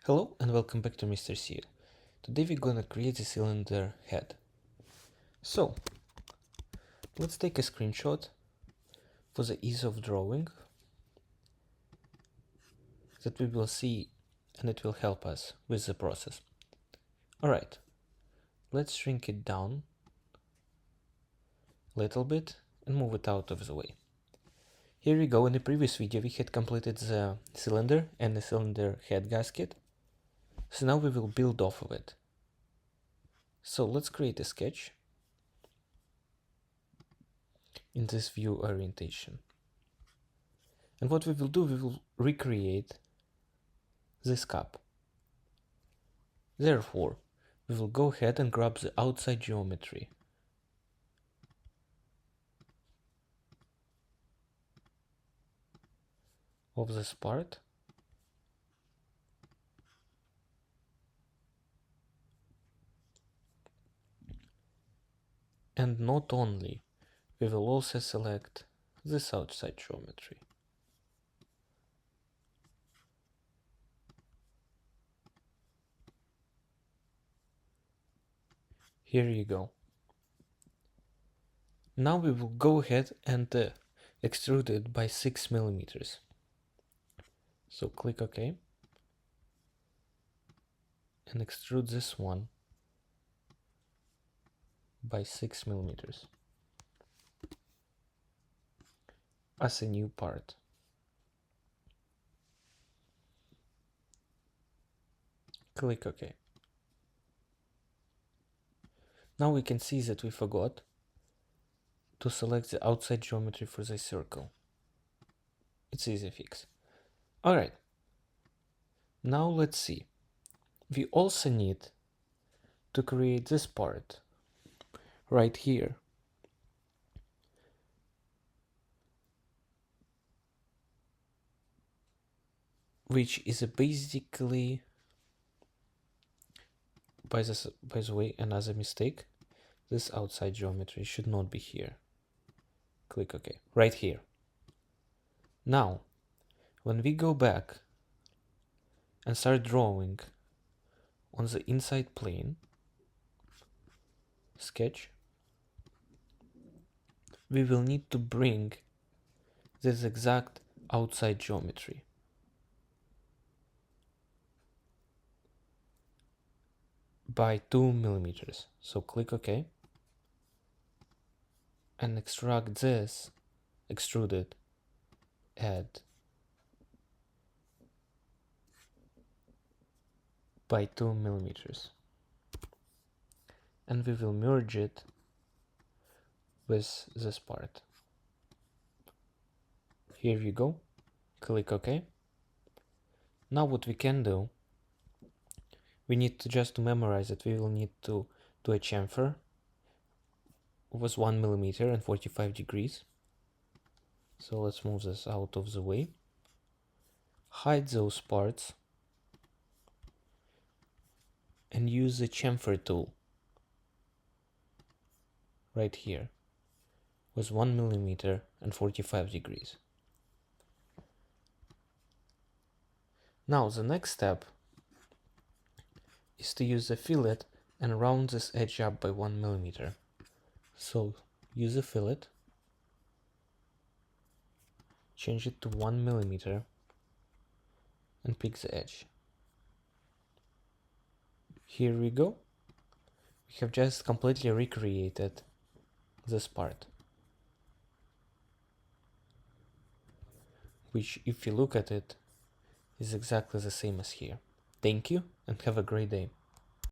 Hello and welcome back to Mr. Seal. Today we're gonna create a cylinder head. So, let's take a screenshot for the ease of drawing that we will see, and it will help us with the process. Alright, let's shrink it down a little bit and move it out of the way. Here we go. In the previous video we had completed the cylinder and the cylinder head gasket. So now we will build off of it. So let's create a sketch in this view orientation. And what we will do, we will recreate this cup. Therefore, we will go ahead and grab the outside geometry. Of this part. And not only, we will also select this outside geometry. Here you go. Now we will go ahead and extrude it by 6 millimeters. So click OK. And extrude this one by 6 millimeters as a new part. Click OK. Now we can see that we forgot to select the outside geometry for the circle. It's easy fix. Alright. Now let's see. We also need to create this part right here. Which is basically, by the way, another mistake. This outside geometry should not be here. Click OK. Right here. Now, when we go back and start drawing on the inside plane, sketch, we will need to bring this exact outside geometry. By 2 millimeters. So click OK. And extract this extruded head by 2 millimeters. And we will merge it with this part. Here you go. Click OK. Now what we can do, we need to just to memorize it, we will need to do a chamfer with 1 millimeter and 45 degrees. So let's move this out of the way. Hide those parts and use the chamfer tool right here with 1 millimeter and 45 degrees. Now the next step is to use a fillet and round this edge up by 1 millimeter. So use a fillet, change it to 1 millimeter and pick the edge. Here we go. We have just completely recreated this part, which, if you look at it, is exactly the same as here. Thank you and have a great day.